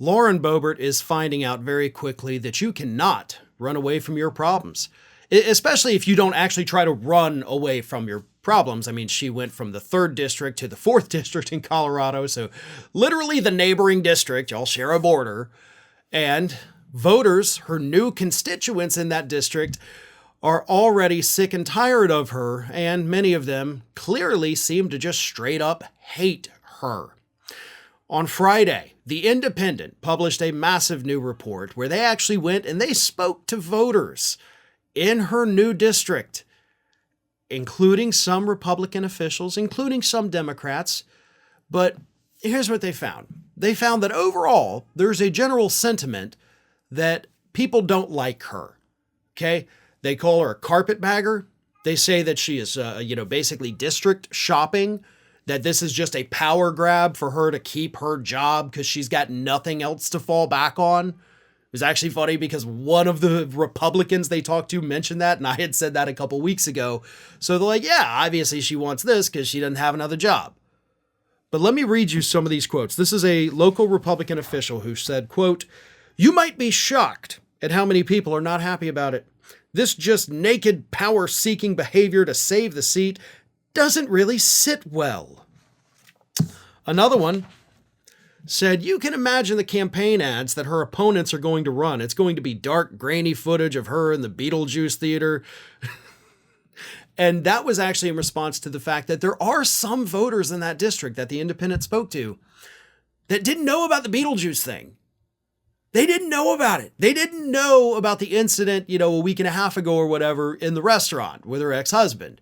Lauren Boebert is finding out very quickly that you cannot run away from your problems, especially if you don't actually try to run away from your problems. I mean, she went from the 3rd district to the 4th district in Colorado, so literally the neighboring district. Y'all share a border. And voters, her new constituents in that district, are already sick and tired of her, and many of them clearly seem to just straight up hate her. On Friday, The Independent published a massive new report where they actually went and they spoke to voters in her new district, including some Republican officials, including some Democrats. But here's what they found. They found that overall, there's a general sentiment that people don't like her. Okay? They call her a carpetbagger. They say that she is, basically district shopping, that this is just a power grab for her to keep her job because she's got nothing else to fall back on. It was actually funny because one of the Republicans they talked to mentioned that, and I had said that a couple weeks ago. So they're like, yeah, obviously she wants this because she doesn't have another job. But let me read you some of these quotes. This is a local Republican official who said, quote, "You might be shocked at how many people are not happy about it. This just naked power-seeking behavior to save the seat doesn't really sit well." Another one said, "You can imagine the campaign ads that her opponents are going to run. It's going to be dark, grainy footage of her in the Beetlejuice theater." And that was actually in response to the fact that there are some voters in that district that the Independent spoke to that didn't know about the Beetlejuice thing. They didn't know about it. They didn't know about the incident, a week and a half ago or whatever in the restaurant with her ex-husband.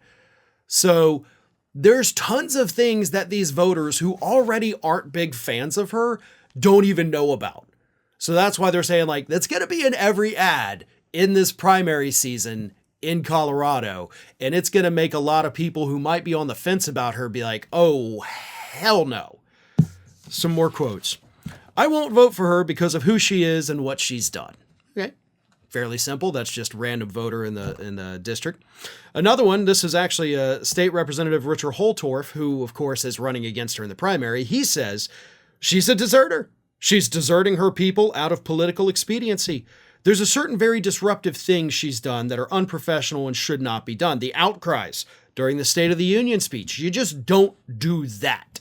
So there's tons of things that these voters who already aren't big fans of her don't even know about. So that's why they're saying, like, that's going to be in every ad in this primary season in Colorado. And it's going to make a lot of people who might be on the fence about her be like, oh, hell no. Some more quotes. "I won't vote for her because of who she is and what she's done." Okay. Fairly simple. That's just a random voter in the district. Another one, this is actually State Representative Richard Holtorf, who, of course, is running against her in the primary. He says, "She's a deserter. She's deserting her people out of political expediency. There's a certain very disruptive things she's done that are unprofessional and should not be done. The outcries during the State of the Union speech. You just don't do that."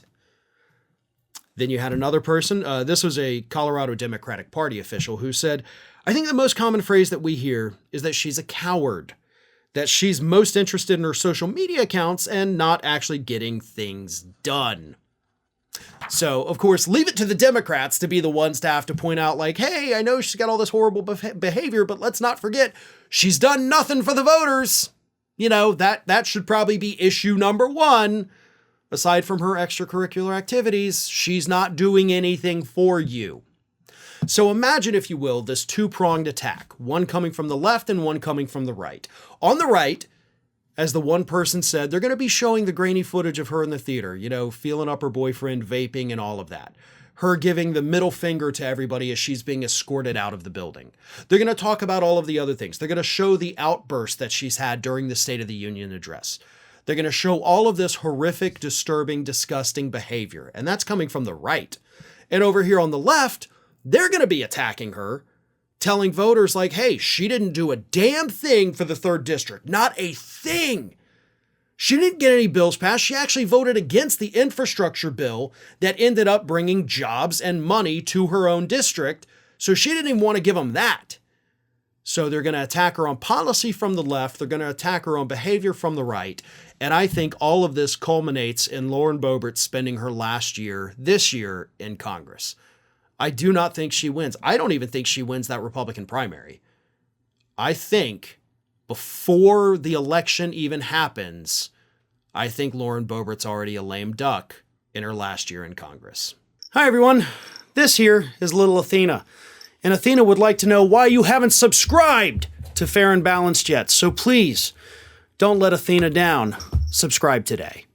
Then you had another person. This was a Colorado Democratic Party official who said, "I think the most common phrase that we hear is that she's a coward, that she's most interested in her social media accounts and not actually getting things done." So, of course, leave it to the Democrats to be the ones to have to point out, like, hey, I know she's got all this horrible behavior, but let's not forget she's done nothing for the voters. That should probably be issue number one. Aside from her extracurricular activities, she's not doing anything for you. So imagine, if you will, this two-pronged attack, one coming from the left and one coming from the right. On the right, as the one person said, they're going to be showing the grainy footage of her in the theater, feeling up her boyfriend, vaping, and all of that. Her giving the middle finger to everybody as she's being escorted out of the building. They're going to talk about all of the other things. They're going to show the outburst that she's had during the State of the Union address. They're going to show all of this horrific, disturbing, disgusting behavior. And that's coming from the right. And over here on the left, they're going to be attacking her, telling voters like, hey, she didn't do a damn thing for the 3rd district. Not a thing. She didn't get any bills passed. She actually voted against the infrastructure bill that ended up bringing jobs and money to her own district. So she didn't even want to give them that. So they're going to attack her on policy from the left. They're going to attack her on behavior from the right. And I think all of this culminates in Lauren Boebert spending her last year, this year, in Congress. I do not think she wins. I don't even think she wins that Republican primary. I think before the election even happens, I think Lauren Boebert's already a lame duck in her last year in Congress. Hi, everyone. This here is little Athena. And Athena would like to know why you haven't subscribed to Fair and Balanced yet. So please, don't let Athena down. Subscribe today.